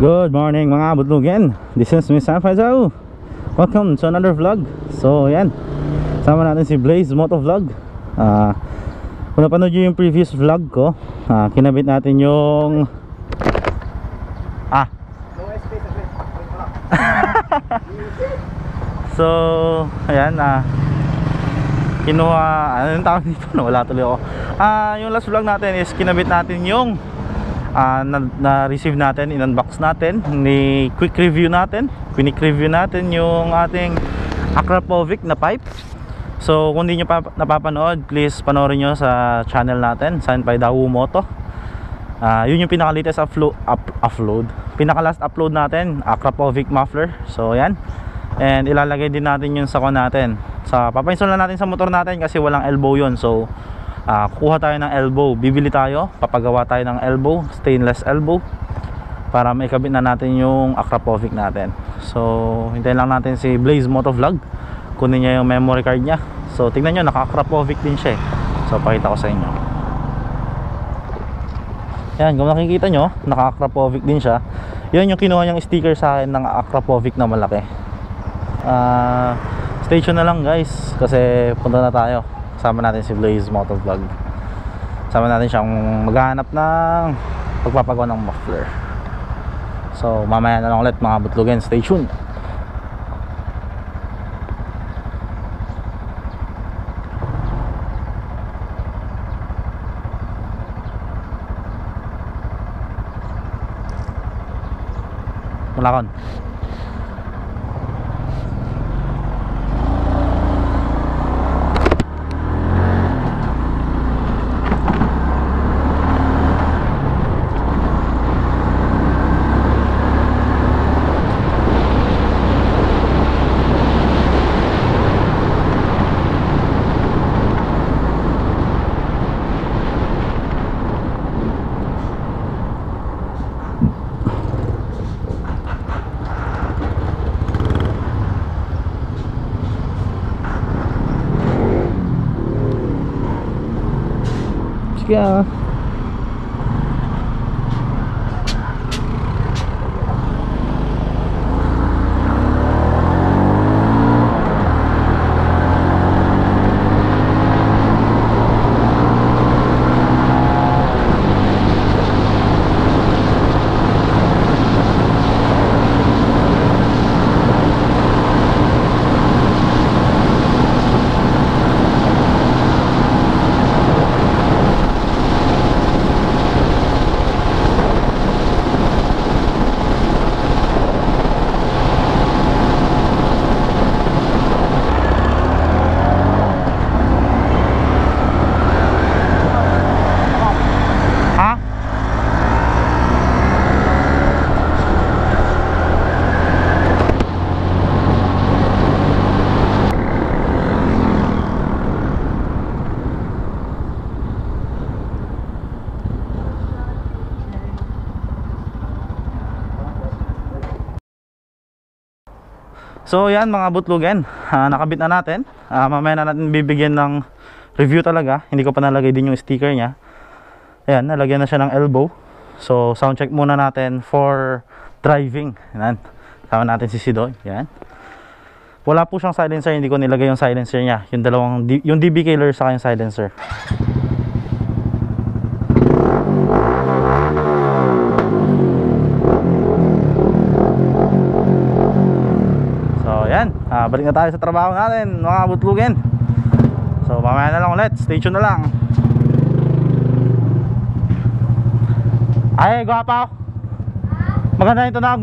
Good morning mga butlugin. This is Miss Sanfazao. Welcome to another vlog. So yan, sama natin si Blaze Motovlog. Kung napanood nyo yung previous vlog ko, kinabit natin yung so ayan, kinuha, anong tawag dito? Wala tuloy ako. Yung last vlog natin is kinabit natin yung na-receive natin, in-unbox natin, quick review natin yung ating Akrapovic na pipe. So kung hindi nyo pa napapanood, please panoorin nyo sa channel natin, Senpai Dawu Moto. Yun yung pinaka-latest pinaka-last upload natin, Akrapovic muffler. So yan, and ilalagay din natin yun sa natin, papainstall na natin sa motor natin kasi walang elbow yun. So kukuha tayo ng elbow, bibili tayo, papagawa tayo ng elbow, stainless elbow, para maikabit na natin yung Akrapovic natin. So hintayin lang natin si Blaze Motovlog, kunin niya yung memory card niya. So tingnan nyo, naka-Akrapovic din siya. So pakita ko sa inyo. Yan, kung nakikita nyo, naka-Akrapovic din siya. Yan yung kinuha niyang sticker sa akin ng Akrapovic na malaki. Stay tuned na lang guys, kasi punta na tayo. Sama natin si Blaze Motovlog. Sama natin siyang maghahanap ng pagpapagawa ng muffler. So mamaya na lang ulit mga butlugin. Stay tuned. Malakon. Sige. So yan mga butlugin, nakabit na natin. Mamaya na natin bibigyan ng review talaga. Hindi ko pa nalagay din yung sticker nya. Ayan, nalagyan na siya ng elbow. So sound check muna natin for driving. Yan, sama natin si Sidoy. Yan, wala po siyang silencer, hindi ko nilagay yung silencer nya. Yung DB killer saka yung silencer. Balik na tayo sa trabaho natin mga butlugin. So mamaya na lang ulit, stay tuned na lang. Ay, gwapa. Maganda yung tunog.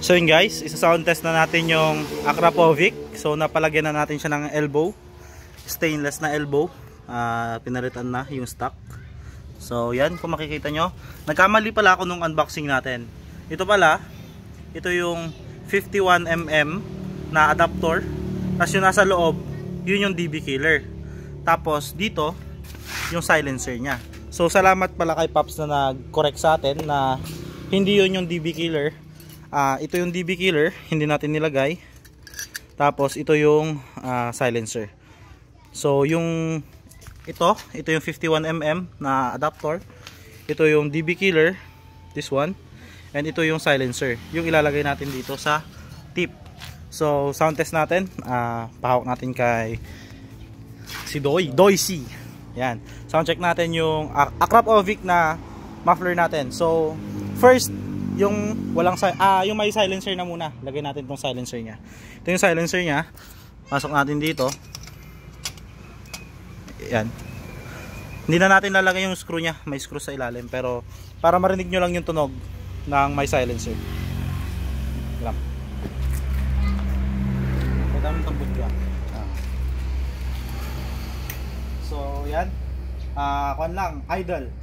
So yun guys, isa-sound test na natin yung Akrapovic. So napalagyan na natin siya ng elbow, stainless na elbow. Pinalitan na yung stock. So yan, kung makikita nyo, nagkamali pala ako nung unboxing natin. Ito pala, ito yung 51mm na adapter. Tapos yung nasa loob, yun yung DB killer. Tapos dito, yung silencer nya. So salamat pala kay Pops na nag-correct sa atin na hindi yun yung DB killer. Ito yung DB killer, hindi natin nilagay. Tapos ito yung silencer. So yung ito yung 51mm na adapter. Ito yung DB killer, this one. And ito yung silencer, yung ilalagay natin dito sa tip. So sound test natin, pahawak natin kay si Doy C. Yan. Sound check natin yung Akrapovic na muffler natin. So first, yung yung may silencer na muna. Lagay natin tong silencer niya. Ito yung silencer niya. Pasok natin dito. Yan. Hindi na natin lalagay yung screw niya. May screw sa ilalim, pero para marinig nyo lang yung tunog ng may silencer. Lang. Madaming tambot ka. So yan. Kuan lang, idle.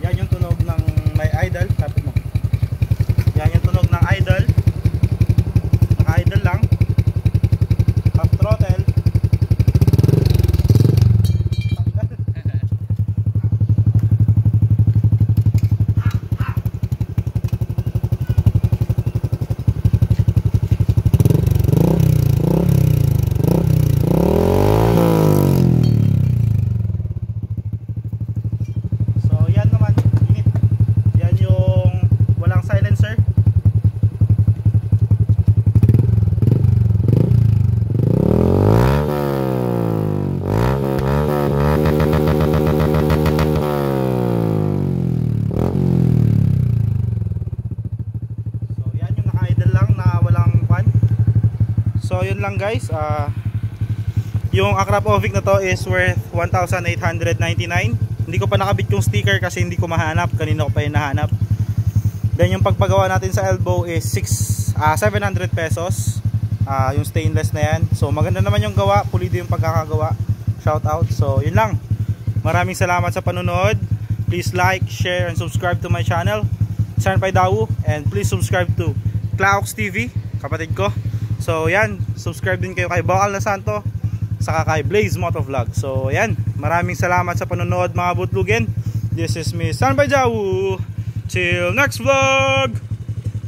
Yan yung tunog ng may idle. Tapos mo. Yan yung tunog ng idle. Naka-idle lang. Half throttle. So yun lang guys, yung Akrapovic na to is worth 1,899. Hindi ko pa nakabit yung sticker kasi hindi ko mahanap, kanina ko pa yung nahanap. Then yung pagpagawa natin sa elbow is 700 pesos, yung stainless na yan. So maganda naman yung gawa, pulido yung pagkakagawa. Shout out. So yun lang, maraming salamat sa panonood. Please like, share and subscribe to my channel, Sanpay Dawu. And please subscribe to Klaox TV, kapatid ko. So yan, subscribe din kayo kay Bakal na Santo, saka kay Blaze Motovlog. So yan, maraming salamat sa panonood mga butlugin. This is me, Sanpay Dawu. Till next vlog.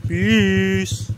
Peace.